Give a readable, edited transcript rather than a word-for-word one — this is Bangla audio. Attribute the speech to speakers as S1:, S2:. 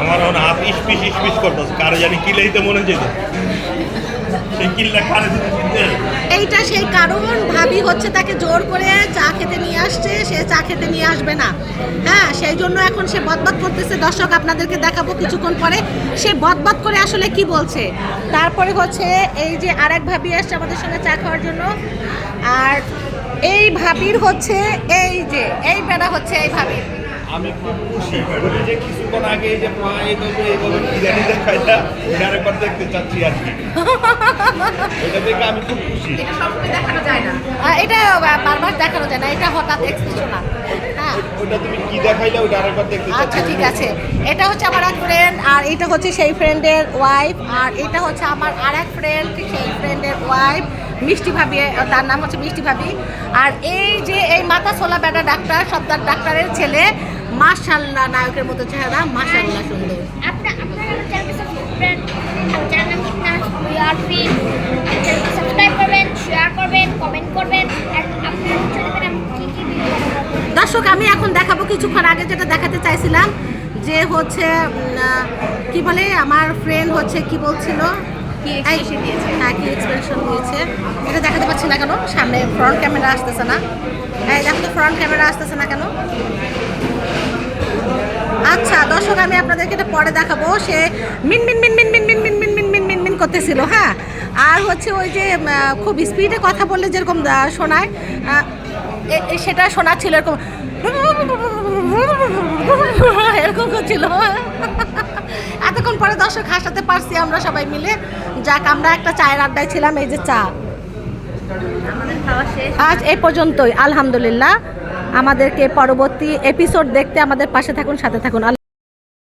S1: আমার এখন হাত ইস্পিস করতেছে, কারে জানি কিলেইতে মনে যেত সেই কিল্লা কারে দিতে।
S2: এইটা সেই কারণ ভাবি হচ্ছে তাকে জোর করে চা খেতে নিয়ে আসছে, সে চা খেতে নিয়ে আসবে না। হ্যাঁ, সেই জন্য এখন সে বদবাদ করতেছে। দর্শক আপনাদেরকে দেখাবো কিছুক্ষণ পরে সে বদবাদ করে আসলে কি বলছে। তারপরে হচ্ছে এই যে আরেক ভাবি আসছে আমাদের সঙ্গে চা খাওয়ার জন্য। আর এই ভাবির হচ্ছে এই যে এই বেড়া হচ্ছে এই ভাবির।
S1: আমি খুব খুশি যে কিছুক্ষণ আগে যে মা এইভাবে বিরিয়ানি দেখাইটা এটার একবার দেখতে চাচ্ছি আর কি। এটা দেখে আমি খুব খুশি।
S2: এটা সবসময় দেখানো যায় না, এটা বারবার দেখানো যায় না, এটা হঠাৎ এক্সেপশনাল। হ্যাঁ,
S1: ওটা তুমি কি দেখাইলে ওটা আরেকবার দেখতে চাচ্ছি।
S2: আচ্ছা ঠিক আছে। এটা হচ্ছে আমার এক ফ্রেন্ড, আর এটা হচ্ছে সেই ফ্রেন্ডের ওয়াইফ, আর এটা হচ্ছে আমার আর এক ফ্রেন্ড সেই ফ্রেন্ডের ওয়াইফ মিষ্টি ভাবি, তার নাম হচ্ছে মিষ্টি ভাবি। আর এই যে এই মাথা সোলা বেটা ডাক্তার, সর্দার ডাক্তারের ছেলে, মাশাআল্লাহ নায়কের মতো চেহারা, মাশাআল্লাহ সুন্দর।
S3: সাবস্ক্রাইব করবেন, শেয়ার করবেন, কমেন্ট করবেন, আর আপনারা
S2: দর্শক আমি এখন দেখাবো কিছুক্ষণ আগে যেটা দেখাতে চাইছিলাম, যে হচ্ছে কি বলে আমার ফ্রেন্ড হচ্ছে কি বলছিল, হ্যাঁ কি এক্সপ্রেশন দিয়েছে এটা দেখাতে পাচ্ছি না কেন, সামনে ফ্রন্ট ক্যামেরা আসতেছে না। হ্যাঁ দেখো তো ফ্রন্ট ক্যামেরা আসতেছে না কেন। আচ্ছা দর্শক আমি আপনাদেরকে এটা পরে দেখাবো। সে মিন মিন মিন মিন মিন মিন মিন মিন মিন মিন মিন মিন করতেছিল। হ্যাঁ, আর হচ্ছে ওই যে খুব স্পিডে কথা বললে যেরকম শোনায়, সেটা শোনাচ্ছিল এরকম এরকম করছিল। এতক্ষণ পরে দর্শক হাসাতে পারছি আমরা সবাই মিলে। যাক, আমরা একটা চায়ের আড্ডায় ছিলাম। এই যে চা আজ এই পর্যন্তই, আলহামদুলিল্লাহ। আমাদেরকে পরবর্তী এপিসোড দেখতে আমাদের পাশে থাকুন, সাথে থাকুন।